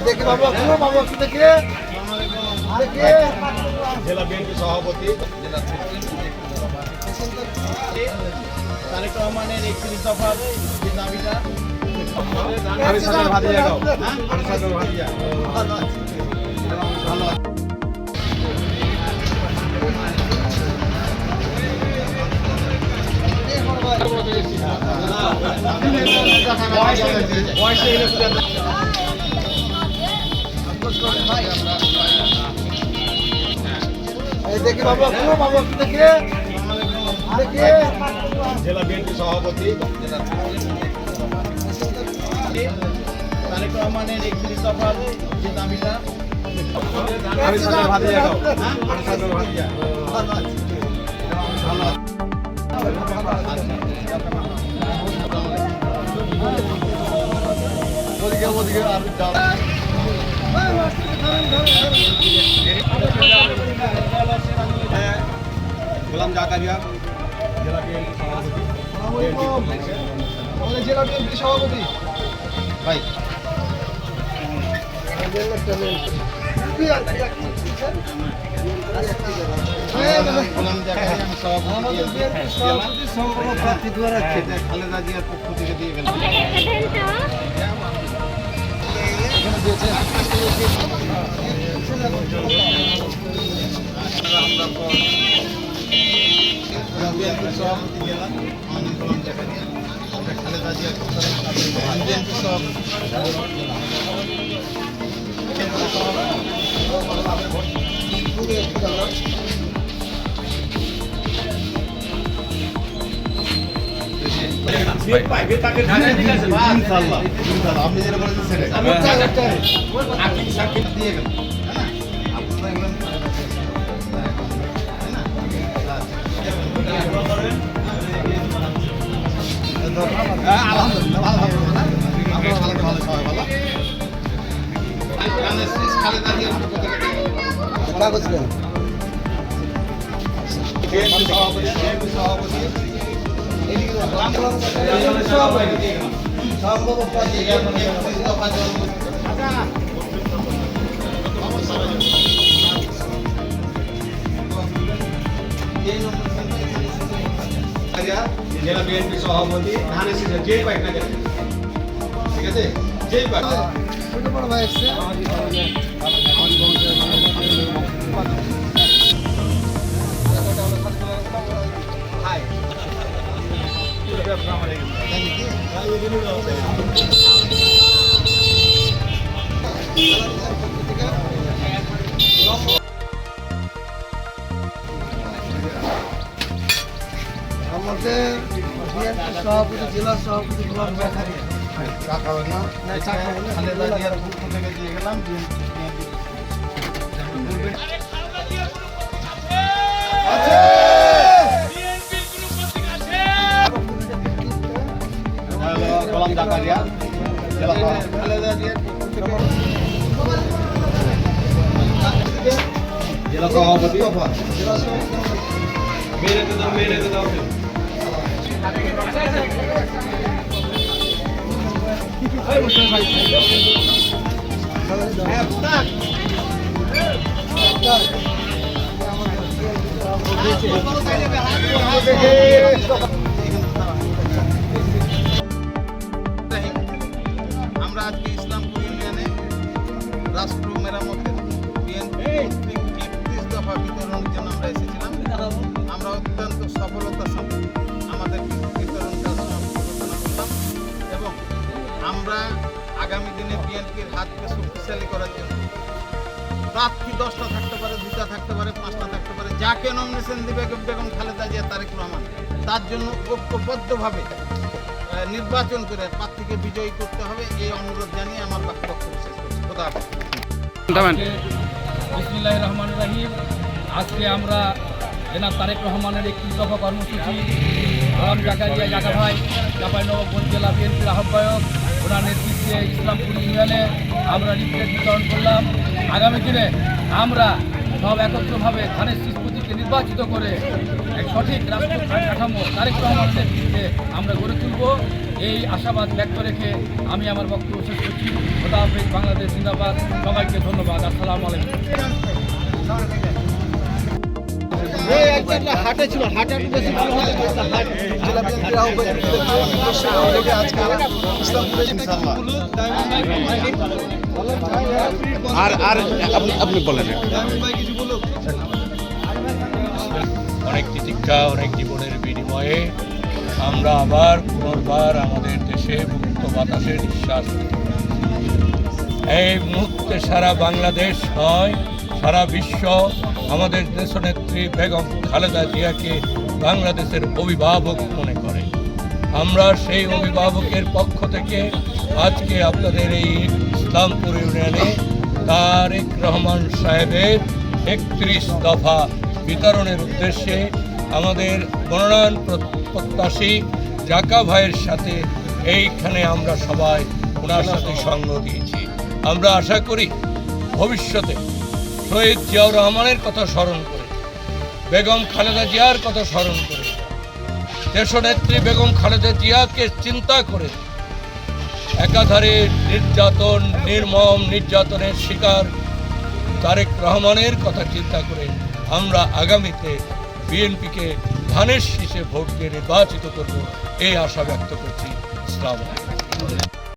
দেখি বাবু বাবু দেখি জেলা বিএনপি সভাপতি তারেক রহমানের 31 দফার যে দাবিটা ভালো দেখি বাবু বাবু দেখি জেলা বিএনপি সভাপতি তারেক রহমানের 31 দফার যে দাবিটা গোলাম জাকারিয়া জেলা বিএনপি সভাপতি জেলা বিএনপি সভাপতি ভাই গোলাম জাকারিয়া আমি সভাপতি খালেদা জিয়ার পক্ষ থেকে দিয়ে গেলাম বিএনপি সভাপতি গেলাম আমাদের গোলাম জাকারিয়া খালেদা জিয়ার বিএনপি আপনি যেটা বলেছেন সেটাই দিয়ে গেলাম জেলা বিএনপি সভাপতি যেই পাইক না কেন ঠিক আছে যেই পাইক বড় ভাই এসছে আমাদের সভাপতি জেলা সভাপতি গোলাম জাকারিয়া খালেদা জিয়ার পক্ষ থেকে দিয়ে গেলাম গোলাম জাকারিয়া জেলা খালেদা জিয়ার জেলা সভাপতি মেরে দাও আমরা আজকে ইসলামপুর ইউনিয়নে রাষ্ট্র মেরামতের বিএনপি 31 দফা বিতরণের জন্য আমরা এসেছিলাম। আমরা অত্যন্ত সফলতার সাথে আমাদের বিতরণ কাজ সমালোচনা করলাম এবং আমরা আগামী দিনে বিএনপির হাতকে শক্তিশালী করার জন্য প্রার্থী 10টা থাকতে পারে, 2টা থাকতে পারে, 5টা থাকতে পারে, যাকে নমিনেশন দিবে বেগম খালেদা জিয়া, তারেক রহমান, তার জন্য ঐক্যবদ্ধভাবে নির্বাচন করে প্রার্থীকে বিজয়ী করতে হবে। এই অনুরোধ জানিয়ে আমার বক্তব্য শেষ করছি। খোদা হাফেজ। বিসমিল্লাহির রহমানির রহিম। আজকে আমরা জনাব তারেক রহমানের 31 দফা কর্মসূচি গোলাম জাকারিয়া জাকা ভাই চাঁপাইনবাবগঞ্জ জেলা বিএনপির আহ্বায়ক ওনার নেতৃত্বে ইসলামপুর ইউনিয়নে আমরা লিফলেট বিতরণ করলাম। আগামী দিনে আমরা সব একত্রভাবে ধানের শীষ প্রতীকে নির্বাচিত করে এক সঠিক রাষ্ট্র কাঠামো তারেক রহমানের নেতৃত্বে আমরা গড়ে তুলব, এই আশাবাদ ব্যক্ত রেখে আমি আমার বক্তব্য শেষ করছি। খোদা হাফেজ, বাংলাদেশ জিন্দাবাদ। সবাইকে ধন্যবাদ। আসসালামু আলাইকুম। হাটে ছিল, হাটের বেশি ভালো হতো হাট জেলা বিএনপির আহ্বায়ক আজকে ইসলামপুরে ইনশাআল্লাহ। আর আপনি বলেন। অনেক তিতিক্ষা, অনেক জীবনের বিনিময়ে আমরা আবার পুনর্বার আমাদের দেশে মুক্ত বাতাসে নিঃশ্বাস নিতে পারি। এই মুহূর্তে সারা বাংলাদেশ নয়, সারা বিশ্ব আমাদের দেশনেত্রী বেগম খালেদা জিয়াকে বাংলাদেশের অভিভাবক মনে করে। আমরা সেই অভিভাবকের পক্ষ থেকে আজকে আপনাদের এই ইসলামপুর ইউনিয়নে তারেক রহমান সাহেবের 31 দফা বিতরণের উদ্দেশ্যে আমাদের মনোনয়ন প্রত্যাশী জাকা ভাইয়ের সাথে এইখানে আমরা সবাই ওনার সাথে সঙ্গ দিয়েছি। আমরা আশা করি ভবিষ্যতে শহীদ জিয়াউর রহমানের কথা স্মরণ করে, বেগম খালেদা জিয়ার কথা স্মরণ করে, দেশনেত্রী বেগম খালেদা জিয়াকে চিন্তা করে একাধারে নির্যাতন, নির্মম নির্যাতনের শিকার তারেক রহমানের কথা চিন্তা করে আমরা আগামীতে বিএনপিকে ধানের শীষে ভোট দিয়ে নির্বাচিত করব, এই আশা ব্যক্ত করছি। আসসালামু আলাইকুম।